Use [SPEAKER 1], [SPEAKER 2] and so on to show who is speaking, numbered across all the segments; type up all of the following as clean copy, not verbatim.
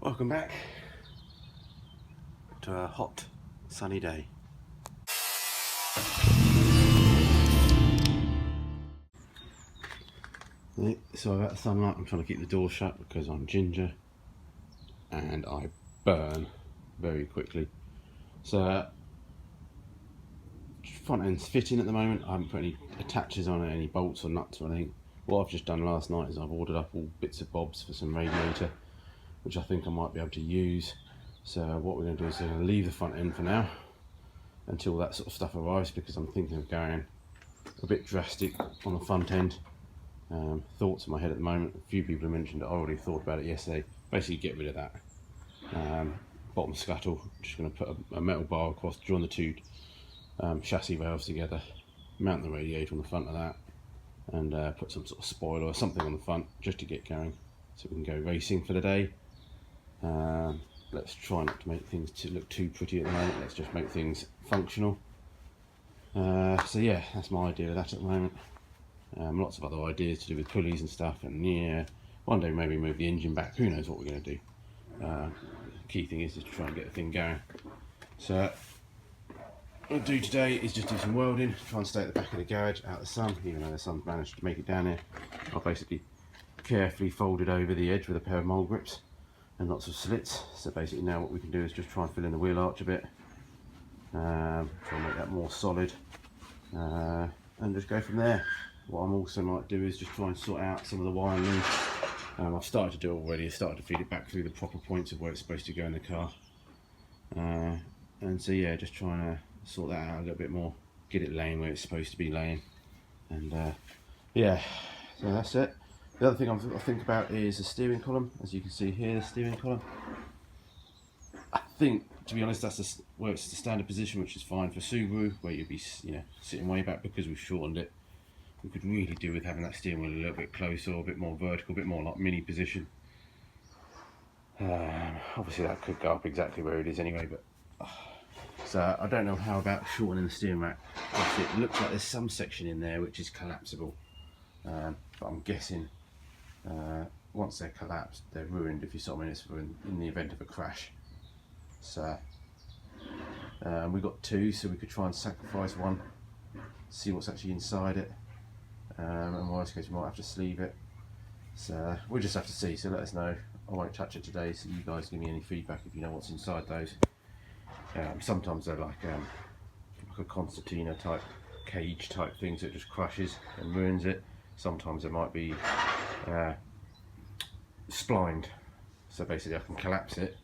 [SPEAKER 1] Welcome back to a hot sunny day. So about the sunlight, I'm trying to keep the door shut because I'm ginger and I burn very quickly. So front end's fitting at the moment. I haven't put any attaches on it, any bolts or nuts or anything. What I've just done last night is I've ordered up all bits and bobs for some radiator, which I think I might be able to use. So what we're going to do is we're going to leave the front end for now until that sort of stuff arrives, because I'm thinking of going a bit drastic on the front end. Thoughts in my head at the moment. A few people have mentioned it. I already thought about it yesterday. Basically get rid of that bottom scuttle. Just going to put a metal bar across, join the two chassis valves together, mount the radiator on the front of that, and put some sort of spoiler or something on the front just to get going, so we can go racing for the day. Let's try not to make things look too pretty at the moment. Let's just make things functional. So yeah, that's my idea of that at the moment. Lots of other ideas to do with pulleys and stuff, and yeah, one day maybe move the engine back. Who knows what we're going to do. The key thing is just to try and get the thing going. So what I'll do today is just do some welding, try and stay at the back of the garage out of the sun, even though the sun's managed to make it down here. I'll basically carefully fold it over the edge with a pair of mole grips and lots of slits. So basically now what we can do is just try and fill in the wheel arch a bit, try and make that more solid, and just go from there. What I also might do is just try and sort out some of the wiring loose. I've started to do it already. I've started to feed it back through the proper points of where it's supposed to go in the car. And so yeah, just trying to sort that out a little bit more, get it laying where it's supposed to be laying. And yeah, so that's it. The other thing I think about is the steering column. As you can see here, the steering column. I think, to be honest, that's where it's the standard position, which is fine for Subaru, where you'd be, sitting way back. Because we've shortened it, we could really do with having that steering wheel a little bit closer, a bit more vertical, a bit more like mini position. Obviously that could go up exactly where it is anyway, but so I don't know how about shortening the steering rack. Obviously it looks like there's some section in there which is collapsible, but I'm guessing once they're collapsed, they're ruined if you sort of in the event of a crash. So we've got two, so we could try and sacrifice one, see what's actually inside it. And worst case we might have to sleeve it, so we'll just have to see. So let us know. I won't touch it today, so you guys give me any feedback if you know what's inside those. Sometimes they're like a concertina type cage type thing, so it just crushes and ruins it. Sometimes it might be splined, so basically I can collapse it,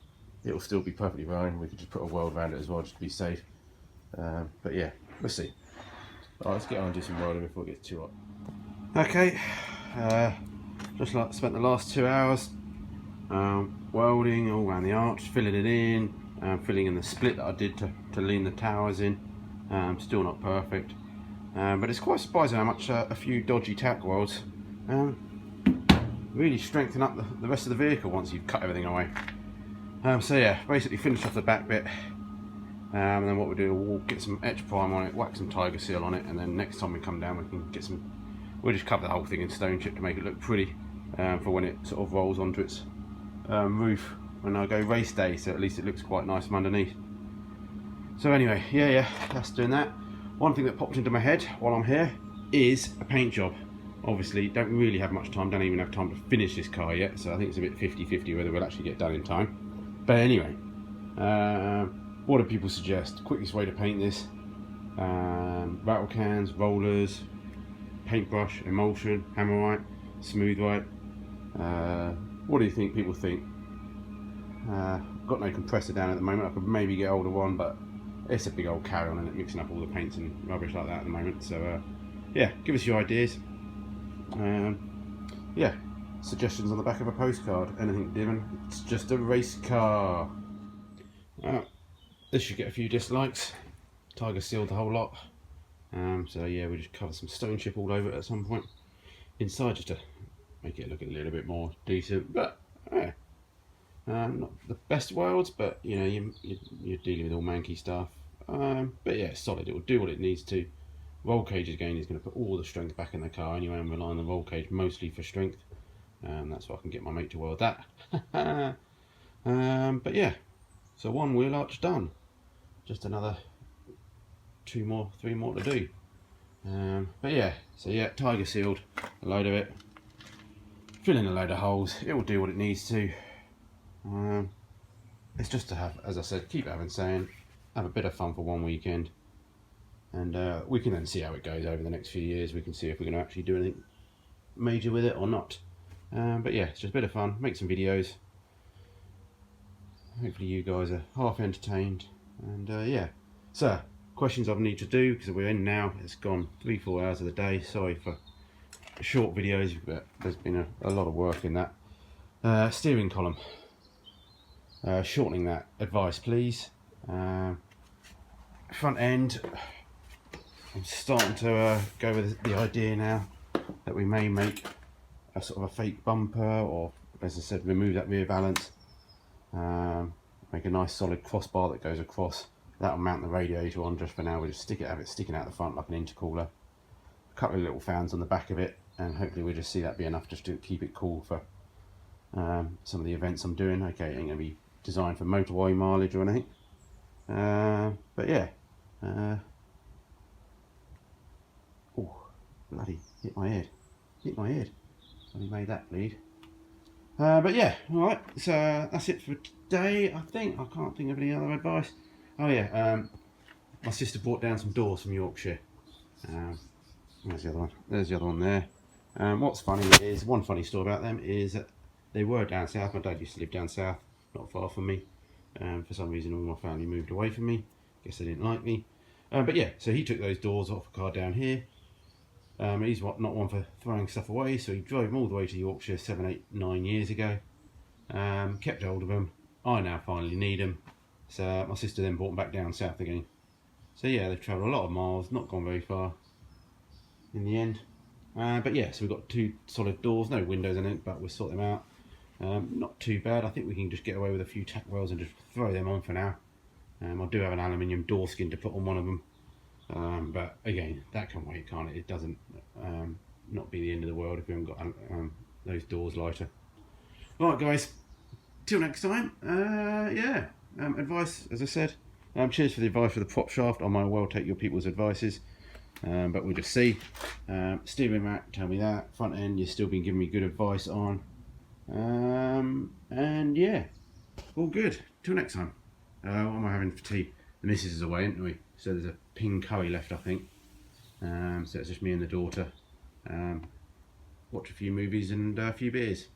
[SPEAKER 1] it'll still be perfectly fine. We could just put a weld around it as well just to be safe, but yeah, we'll see. Alright, let's get on and do some welding before it gets too hot. Okay, just like spent the last 2 hours welding all around the arch, filling it in, filling in the split that I did to lean the towers in. Still not perfect, but it's quite surprising how much a few dodgy tack welds really strengthen up the rest of the vehicle once you've cut everything away. So yeah, basically finish off the back bit, and then what we'll do, we'll get some etch prime on it, whack some tiger seal on it, and then next time we come down we can get some, we'll just cover the whole thing in stone chip to make it look pretty for when it sort of rolls onto its roof when I go race day, so at least it looks quite nice from underneath. So anyway, yeah, that's doing that. One thing that popped into my head while I'm here is a paint job. Obviously don't really have much time, don't even have time to finish this car yet, so I think it's a bit 50-50 whether we'll actually get done in time. But anyway, what do people suggest? Quickest way to paint this: rattle cans, rollers, paintbrush, emulsion, hammerite, smooth white. What do you think people think? Got no compressor down at the moment. I could maybe get hold of one, but it's a big old carry on and it, mixing up all the paints and rubbish like that at the moment. So yeah, give us your ideas. Yeah, suggestions on the back of a postcard. Anything given. It's just a race car. This should get a few dislikes. Tiger sealed the whole lot. So yeah, we'll just cover some stone chip all over it at some point inside, just to make it look a little bit more decent. But yeah, not the best welds, but you know, you're dealing with all manky stuff. But yeah, it's solid. It will do what it needs to. Roll cage again is going to put all the strength back in the car anyway. I'm relying on the roll cage mostly for strength. That's why I can get my mate to weld that. But yeah, so one wheel arch done. Just another 3 more to do. But yeah, so yeah, tiger sealed a load of it, fill in a load of holes. It will do what it needs to. It's just to have, as I said, keep having saying, have a bit of fun for one weekend, and we can then see how it goes over the next few years. We can see if we're going to actually do anything major with it or not. But yeah, it's just a bit of fun, make some videos. Hopefully you guys are half entertained, and yeah. So, questions I need to do, because we're in now, it's gone 3-4 hours of the day. Sorry for short videos, but there's been a lot of work in that. Steering column, shortening that, advice please. Front end, I'm starting to go with the idea now that we may make a sort of a fake bumper, or as I said, remove that rear valance, make a nice solid crossbar that goes across. That'll mount the radiator on. Just for now, we'll just have it sticking out the front like an intercooler. A couple of little fans on the back of it, and hopefully we'll just see that be enough just to keep it cool for some of the events I'm doing. Okay, it ain't going to be designed for motorway mileage or anything. But yeah. Oh, bloody, hit my head. Bloody made that bleed. But yeah, alright, so that's it for today, I think. I can't think of any other advice. Oh yeah, my sister brought down some doors from Yorkshire. Where's the other one? There's the other one there. What's funny is, one funny story about them is that they were down south. My dad used to live down south, not far from me. For some reason all my family moved away from me. Guess they didn't like me. But yeah, so he took those doors off a car down here. He's not one for throwing stuff away, so he drove them all the way to Yorkshire 7, 8, 9 years ago. Kept hold of them. I now finally need them. So my sister then brought them back down south again. So yeah, they've travelled a lot of miles, not gone very far in the end. But yeah, so we've got 2 solid doors, no windows in it, but we'll sort them out. Not too bad. I think we can just get away with a few tack welds and just throw them on for now. I do have an aluminium door skin to put on one of them. But again, that can wait, can't it? It doesn't not be the end of the world if we haven't got those doors lighter. Alright guys, till next time. Yeah, advice, as I said. Cheers for the advice for the prop shaft. I might well take your people's advices, but we'll just see. Steering rack, tell me that. Front end, you've still been giving me good advice on. And yeah, all good. Till next time. What am I having for tea? The missus is away, isn't we? So there's a ping curry left, I think. So it's just me and the daughter. Watch a few movies and a few beers.